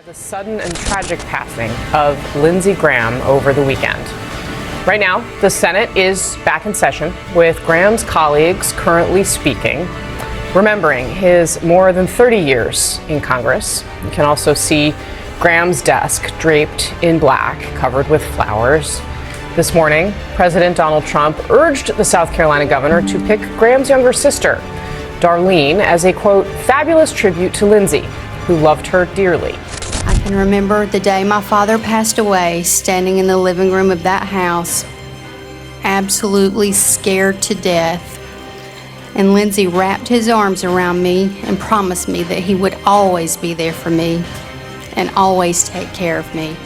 The sudden and tragic passing of Lindsey Graham over the weekend. Right now, the Senate is back in session with Graham's colleagues currently speaking, remembering his more than 30 years in Congress. You can also see Graham's desk draped in black, covered with flowers. This morning, President Donald Trump urged the South Carolina governor to pick Graham's younger sister, Darlene, as a, quote, fabulous tribute to Lindsey, who loved her dearly. I can remember the day my father passed away, standing in the living room of that house, absolutely scared to death. And Lindsey wrapped his arms around me and promised me that he would always be there for me and always take care of me.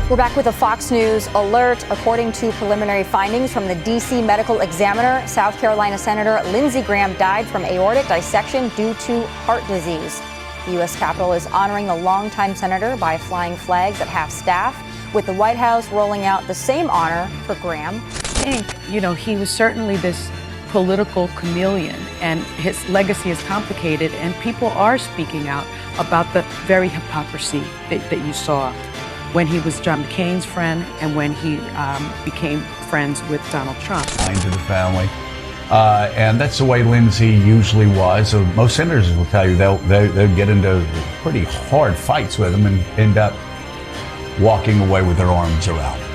We're back with a Fox News alert. According to preliminary findings from the D.C. medical examiner, South Carolina Senator Lindsey Graham died from aortic dissection due to heart disease. The U.S. Capitol is honoring the longtime senator by flying flags at half-staff, with the White House rolling out the same honor for Graham. I think, he was certainly this political chameleon, and his legacy is complicated, and people are speaking out about the very hypocrisy that you saw when he was John McCain's friend and when he became friends with Donald Trump. To the family. And that's the way Lindsey usually was. So most senators will tell you they'll get into pretty hard fights with him and end up walking away with their arms around him.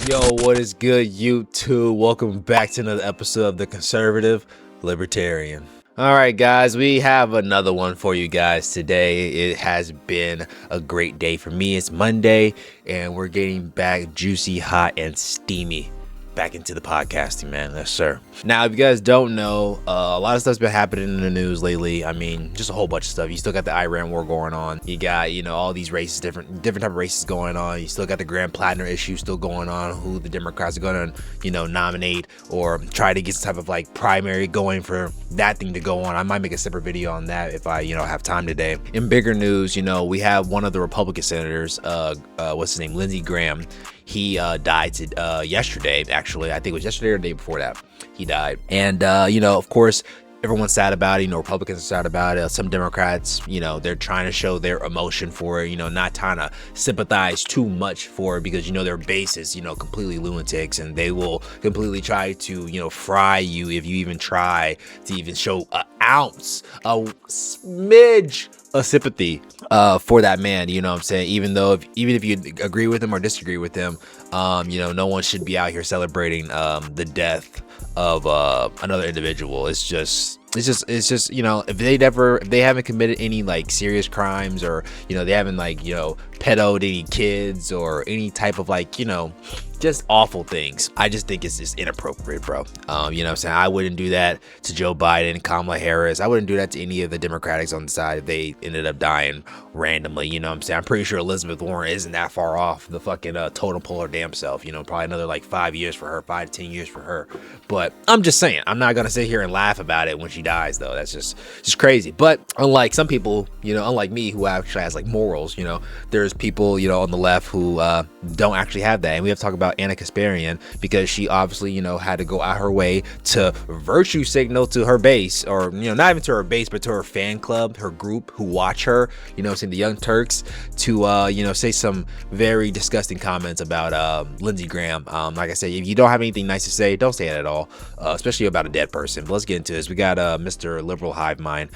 Yo, what is good, YouTube? Welcome back to another episode of The Conservative Libertarian. All right, guys, we have another one for you guys today. It has been a great day for me. It's Monday, and we're getting back juicy, hot, and steamy back into the podcasting, man. Yes, sir. Now, if you guys don't know, a lot of stuff's been happening in the news lately. I mean, just a whole bunch of stuff. You still got the Iran war going on. You got, all these races, different type of races going on. You still got the Grand Platinum issue still going on, who the Democrats are going to, nominate or try to get some type of like primary going for that thing to go on. I might make a separate video on that if I, have time today. In bigger news, we have one of the Republican senators, what's his name, Lindsey Graham. He died yesterday, actually. I think it was yesterday or the day before that. He died. And, of course, everyone's sad about it. Republicans are sad about it. Some Democrats, they're trying to show their emotion for it, not trying to sympathize too much for it because, their base is, completely lunatics, and they will completely try to, fry you if you even try to even show an ounce, a smidge of sympathy for that man. You know what I'm saying? Even if you agree with him or disagree with him, no one should be out here celebrating the death of another individual. It's just if they haven't committed any like serious crimes, or they haven't pedoed any kids or any type of just awful things, I just think it's just inappropriate, bro. What I'm saying? I wouldn't do that to Joe Biden, Kamala Harris. I wouldn't do that to any of the Democrats on the side if they ended up dying randomly. You know what I'm saying? I'm pretty sure Elizabeth Warren isn't that far off the fucking totem pole her damn self. Probably another 5 years for her, 5 to 10 years for her. But I'm just saying, I'm not gonna sit here and laugh about it when she dies, though. That's just crazy. But unlike some people, unlike me, who actually has morals, there's people, on the left who don't actually have that. And we have to talk about Ana Kasparian, because she obviously, had to go out her way to virtue signal to her base, or, not even to her base, but to her fan club, her group who watch her, saying the Young Turks, to, say some very disgusting comments about Lindsey Graham. Like I said, if you don't have anything nice to say, don't say it at all, especially about a dead person. But let's get into this. We got Mr. Liberal Hive Mind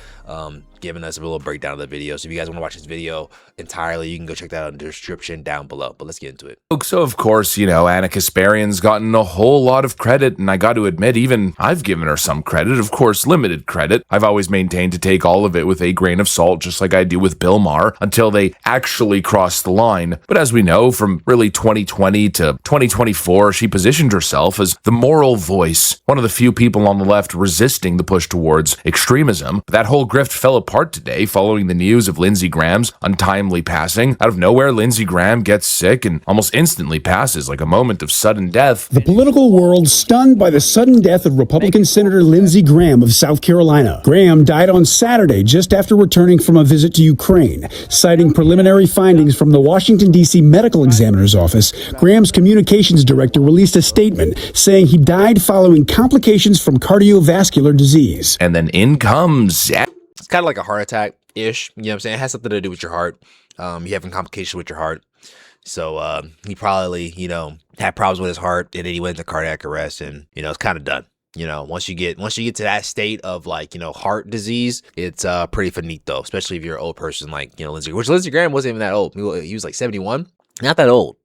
giving us a little breakdown of the video. So if you guys want to watch this video entirely, you can go check that out in the description down below. But let's get into it. So of course, Ana Kasparian's gotten a whole lot of credit, and I got to admit, even I've given her some credit, of course, limited credit. I've always maintained to take all of it with a grain of salt, just like I do with Bill Maher, until they actually cross the line. But as we know, from really 2020 to 2024, she positioned herself as the moral voice, one of the few people on the left resisting the push towards extremism. But that whole grift fell apart today following the news of Lindsey Graham's untimely passing. Out of nowhere, Lindsey Graham gets sick and almost instantly passes, like a moment of sudden death. The political world stunned by the sudden death of Republican Senator Lindsey Graham of South Carolina. Graham died on Saturday just after returning from a visit to Ukraine. Citing preliminary findings from the Washington, D.C. Medical Examiner's Office, Graham's communications director released a statement saying he died following complications from cardiovascular disease. And then in comes... It's kind of like a heart attack-ish, you know what I'm saying? It has something to do with your heart. You having complications with your heart. So he probably, had problems with his heart, and then he went into cardiac arrest, and, it's kind of done. Once you get to that state of heart disease, it's pretty finito, especially if you're an old person like, Lindsey Graham wasn't even that old. He was like 71. Not that old.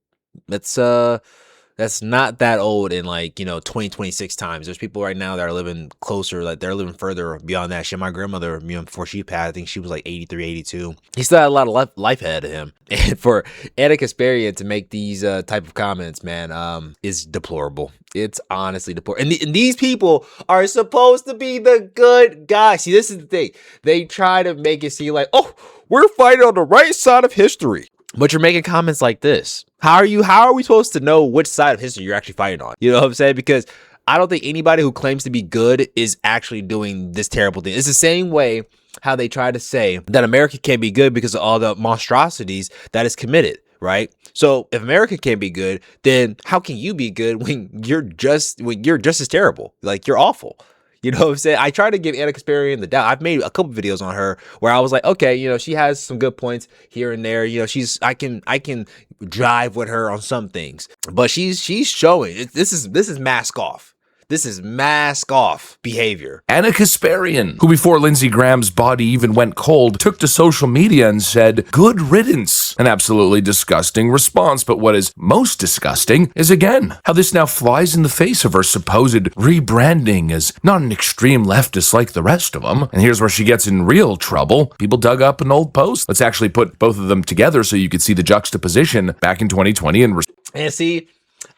That's not that old in 2026 times. There's people right now that are living closer, like they're living further beyond that shit. My grandmother, before she passed, I think she was like 83, 82. He still had a lot of life ahead of him. And for Ana Kasparian to make these type of comments, man, is deplorable. It's honestly deplorable. And these people are supposed to be the good guys. See, this is the thing. They try to make it seem like, oh, we're fighting on the right side of history. But you're making comments like this. How are we supposed to know which side of history you're actually fighting on? You know what I'm saying? Because I don't think anybody who claims to be good is actually doing this terrible thing. It's the same way how they try to say that America can't be good because of all the monstrosities that is committed, right? So if America can't be good, then how can you be good when you're just as terrible? Like, you're awful. You know what I'm saying? I try to give Ana Kasparian the doubt. I've made a couple videos on her where I was like, okay, she has some good points here and there. I can drive with her on some things, but she's showing this is mask off. This is mask off behavior. Ana Kasparian, who before Lindsey Graham's body even went cold, took to social media and said, "Good riddance." An absolutely disgusting response, but what is most disgusting is, again, how this now flies in the face of her supposed rebranding as not an extreme leftist like the rest of them. And here's where she gets in real trouble. People dug up an old post. Let's actually put both of them together so you could see the juxtaposition back in 2020 and see,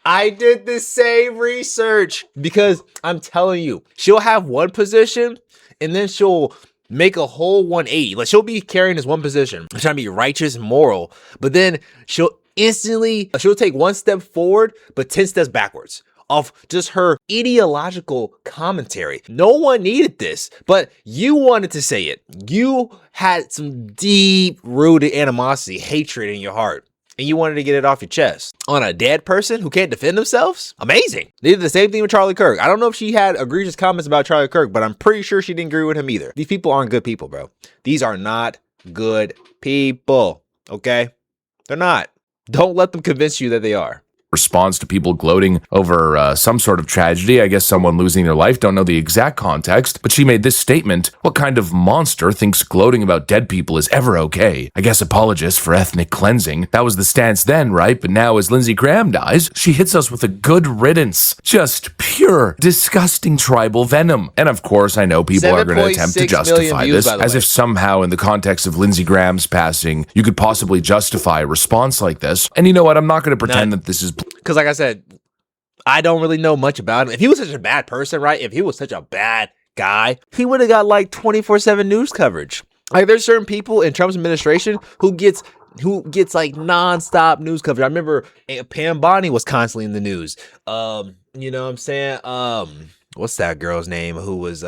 I did the same research because I'm telling you, she'll have one position and then she'll make a whole 180. Like, she'll be carrying this one position, trying to be righteous and moral, but then she'll take one step forward, but 10 steps backwards off just her ideological commentary. No one needed this, but you wanted to say it. You had some deep-rooted animosity, hatred in your heart, and you wanted to get it off your chest on a dead person who can't defend themselves. Amazing. They did the same thing with Charlie Kirk. I don't know if she had egregious comments about Charlie Kirk, but I'm pretty sure she didn't agree with him either. These people aren't good people, bro. These are not good people, okay? They're not. Don't let them convince you that they are. Response to people gloating over some sort of tragedy. I guess someone losing their life. Don't know the exact context, but she made this statement. What kind of monster thinks gloating about dead people is ever okay? I guess apologists for ethnic cleansing. That was the stance then, right? But now as Lindsey Graham dies, she hits us with a good riddance. Just pure, disgusting tribal venom. And of course, I know people are going to attempt to justify this as if somehow in the context of Lindsey Graham's passing, you could possibly justify a response like this. And you know what? I'm not going to pretend that this is... Because like I said, I don't really know much about him. If he was such a bad person, right? If he was such a bad guy, he would have got like 24/7 news coverage. Like, there's certain people in Trump's administration who gets like nonstop news coverage. I remember Pam Bondi was constantly in the news. You know what I'm saying? What's that girl's name who was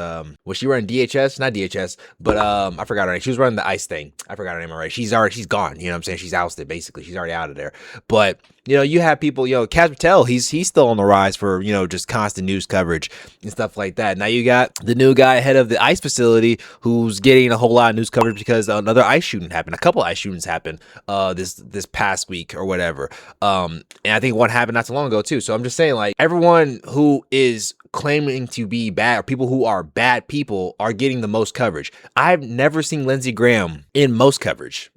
she running DHS? Not DHS, but I forgot her name. She was running the ICE thing. I forgot her name already. She's gone. You know what I'm saying? She's ousted, basically. She's already out of there. But, you have people, Kaz Patel, he's still on the rise for, just constant news coverage and stuff like that. Now you got the new guy head of the ICE facility who's getting a whole lot of news coverage because another ICE shooting happened. A couple of ICE shootings happened this past week or whatever. And I think one happened not too long ago too. So I'm just saying, like, everyone who is claiming to be bad, or people who are bad people, are getting the most coverage. I've never seen Lindsey Graham in most coverage.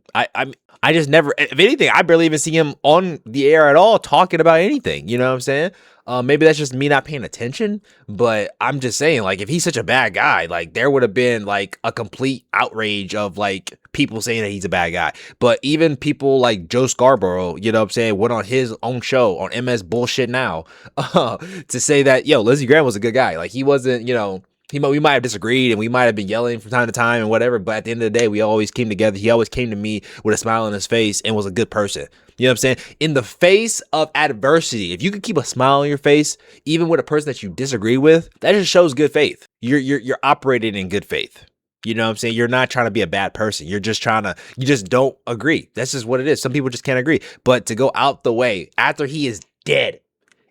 I just never, if anything, I barely even see him on the air at all talking about anything. You know what I'm saying? Maybe that's just me not paying attention, but I'm just saying, like, if he's such a bad guy, like, there would have been like a complete outrage of like people saying that he's a bad guy. But even people like Joe Scarborough, you know what I'm saying, went on his own show on MS Bullshit Now to say that, Lindsey Graham was a good guy. Like, he wasn't, We might have disagreed and we might have been yelling from time to time and whatever, but at the end of the day, we always came together. He always came to me with a smile on his face and was a good person. You know what I'm saying? In the face of adversity, if you can keep a smile on your face, even with a person that you disagree with, that just shows good faith. You're operating in good faith. You know what I'm saying? You're not trying to be a bad person. You just don't agree. That's just what it is. Some people just can't agree. But to go out the way after he is dead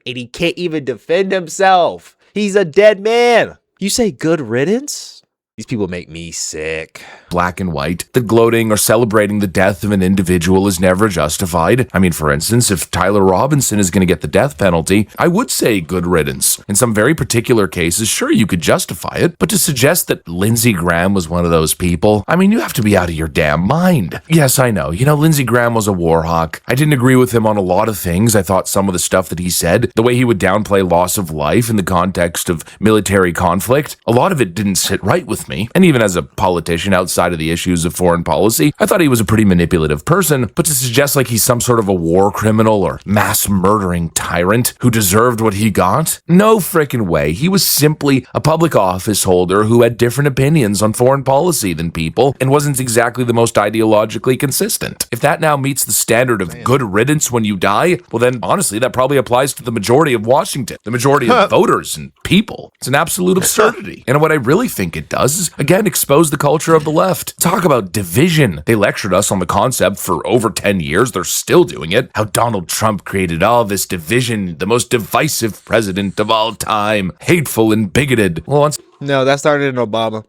and he can't even defend himself, he's a dead man. You say good riddance? These people make me sick. Black and white, that gloating or celebrating the death of an individual is never justified. I mean, for instance, if Tyler Robinson is going to get the death penalty, I would say good riddance. In some very particular cases, sure, you could justify it, but to suggest that Lindsey Graham was one of those people, I mean, you have to be out of your damn mind. Yes, I know. Lindsey Graham was a war hawk. I didn't agree with him on a lot of things. I thought some of the stuff that he said, the way he would downplay loss of life in the context of military conflict, a lot of it didn't sit right with me. And even as a politician outside of the issues of foreign policy, I thought he was a pretty manipulative person, but to suggest like he's some sort of a war criminal or mass murdering tyrant who deserved what he got? No frickin' way. He was simply a public office holder who had different opinions on foreign policy than people and wasn't exactly the most ideologically consistent. If that now meets the standard of good riddance when you die, well then honestly that probably applies to the majority of Washington, the majority of voters and people. It's an absolute absurdity. And what I really think it does is, again, expose the culture of the left. Talk about division. They lectured us on the concept for over 10 years. They're still doing it. How Donald Trump created all this division, the most divisive president of all time, hateful and bigoted. Well, No, that started in Obama.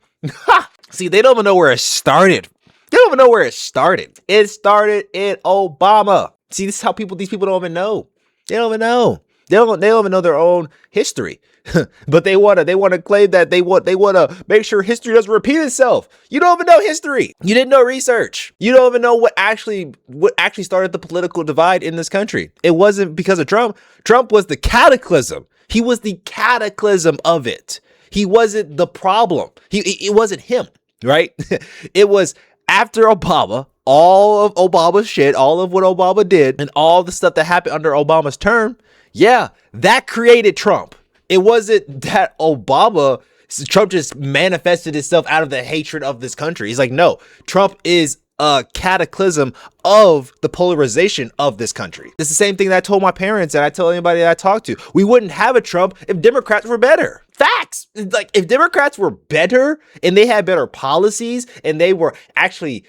See, they don't even know where it started. They don't even know where it started. It started in Obama. See, this is how these people don't even know. They don't even know. They don't even know their own history. But they want to claim that they want to make sure history doesn't repeat itself. You don't even know history. You didn't know research. You don't even know what actually started the political divide in this country. It wasn't because of Trump. Trump was the cataclysm. He was the cataclysm of it. He wasn't the problem. It wasn't him, right? It was after Obama, all of Obama's shit, all of what Obama did, and all the stuff that happened under Obama's term. Yeah, that created Trump. It wasn't that Trump just manifested itself out of the hatred of this country. He's like, no, Trump is a cataclysm of the polarization of this country. It's the same thing that I told my parents and I tell anybody that I talk to. We wouldn't have a Trump if Democrats were better. Facts. Like if Democrats were better and they had better policies and they were actually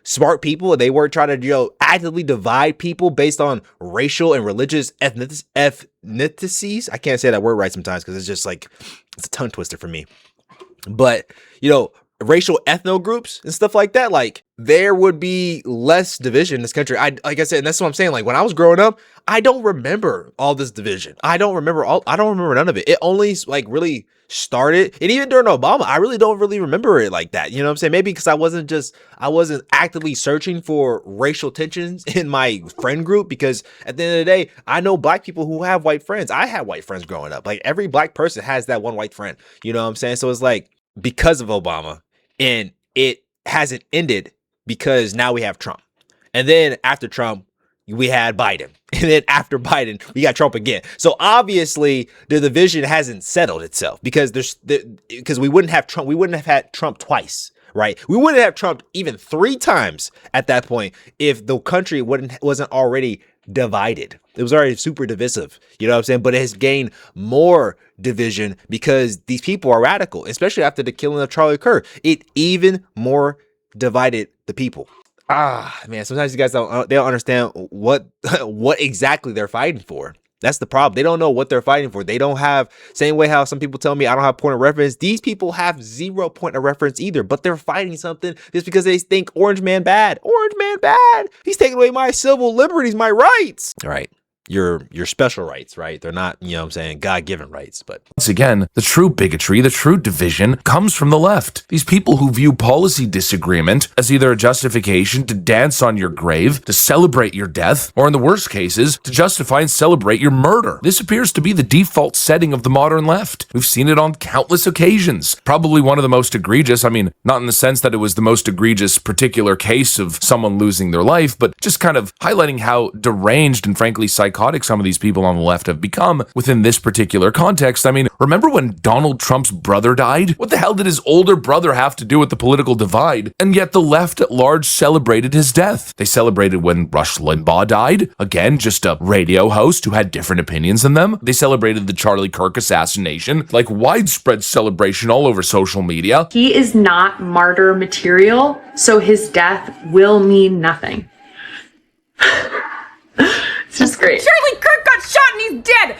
smart people and they weren't trying to, actively divide people based on racial and religious ethnicities. I can't say that word right sometimes because it's just it's a tongue twister for me. But, racial ethno groups and stuff like that, there would be less division in this country. Like I said, and that's what I'm saying. When I was growing up, I don't remember all this division. I don't remember none of it. It only really started, and even during Obama, I really don't remember it like that. You know what I'm saying? Maybe because I wasn't actively searching for racial tensions in my friend group, because at the end of the day, I know black people who have white friends. I had white friends growing up. Every black person has that one white friend. You know what I'm saying? So it's because of Obama, and it hasn't ended because now we have Trump. And then after Trump, we had Biden. And then after Biden, we got Trump again. So obviously the division hasn't settled itself because because we wouldn't have Trump. We wouldn't have had Trump twice, right? We wouldn't have Trump even 3 times at that point if the country wasn't already divided. It was already super divisive, you know what I'm saying? But it has gained more division because these people are radical, especially after the killing of Charlie Kirk. It even more divided the people. Man, sometimes you guys don't understand what exactly they're fighting for. That's the problem. They don't know what they're fighting for. They don't have, same way how some people tell me I don't have point of reference. These people have 0 point of reference either, but they're fighting something just because they think Orange Man bad. Orange Man bad. He's taking away my civil liberties, my rights. All right. Your special rights, right? They're not, God-given rights, but once again, the true bigotry, the true division comes from the left. These people who view policy disagreement as either a justification to dance on your grave, to celebrate your death, or in the worst cases, to justify and celebrate your murder. This appears to be the default setting of the modern left. We've seen it on countless occasions. Probably one of the most egregious, not in the sense that it was the most egregious particular case of someone losing their life, but just kind of highlighting how deranged and frankly psychotic psychotic some of these people on the left have become within this particular context. I mean, remember when Donald Trump's brother died? What the hell did his older brother have to do with the political divide? And yet the left at large celebrated his death. They celebrated when Rush Limbaugh died. Again, just a radio host who had different opinions than them. They celebrated the Charlie Kirk assassination, like widespread celebration all over social media. He is not martyr material, so his death will mean nothing. It's just great. Charlie Kirk got shot and he's dead.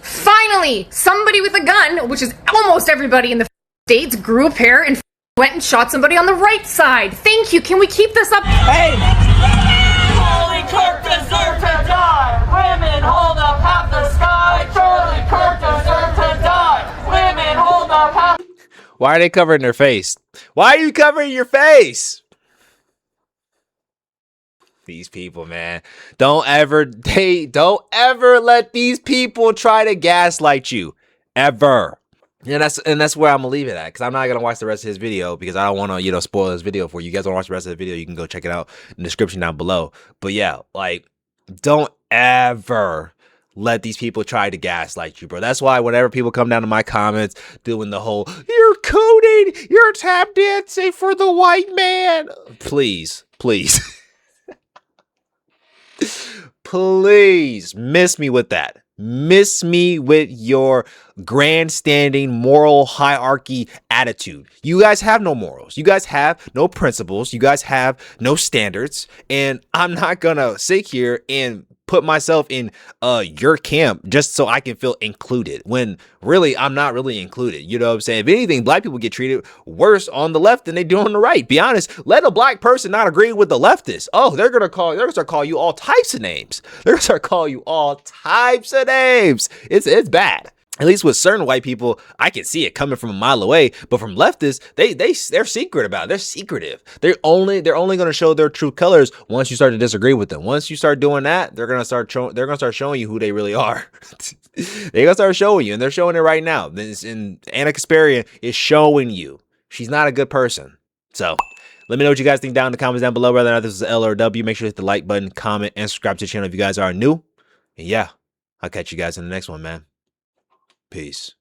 Finally, somebody with a gun, which is almost everybody in the states, grew a pair and went and shot somebody on the right side. Thank you. Can we keep this up? Hey! Charlie Kirk deserved to die. Women hold up half the sky. Charlie Kirk deserved to die. Women hold up half. Why are they covering their face? Why are you covering your face? These people, man. Don't ever let these people try to gaslight you. Ever. And that's where I'm gonna leave it at, because I'm not gonna watch the rest of his video because I don't want to, spoil his video for you. You guys want to watch the rest of the video, you can go check it out in the description down below. But yeah, like, don't ever let these people try to gaslight you, bro. That's why whenever people come down to my comments doing the whole, you're coding, you're tap dancing for the white man. Please. Please miss me with that. Miss me with your grandstanding moral hierarchy attitude. You guys have no morals. You guys have no principles. You guys have no standards. And I'm not gonna sit here and put myself in your camp just so I can feel included, when really I'm not really included. You know what I'm saying? If anything, black people get treated worse on the left than they do on the right. Be honest, let a black person not agree with the leftists. Oh, they're gonna start calling you all types of names. They're gonna start calling you all types of names. It's bad. At least with certain white people, I can see it coming from a mile away. But from leftists, they're secret about it. They're secretive. They're only going to show their true colors once you start to disagree with them. Once you start doing that, they're going to start showing you who they really are. They're going to start showing you, and they're showing it right now. And Ana Kasparian is showing you she's not a good person. So let me know what you guys think down in the comments down below. Whether or not this is L or W, make sure to hit the like button, comment, and subscribe to the channel if you guys are new. And yeah, I'll catch you guys in the next one, man. Peace.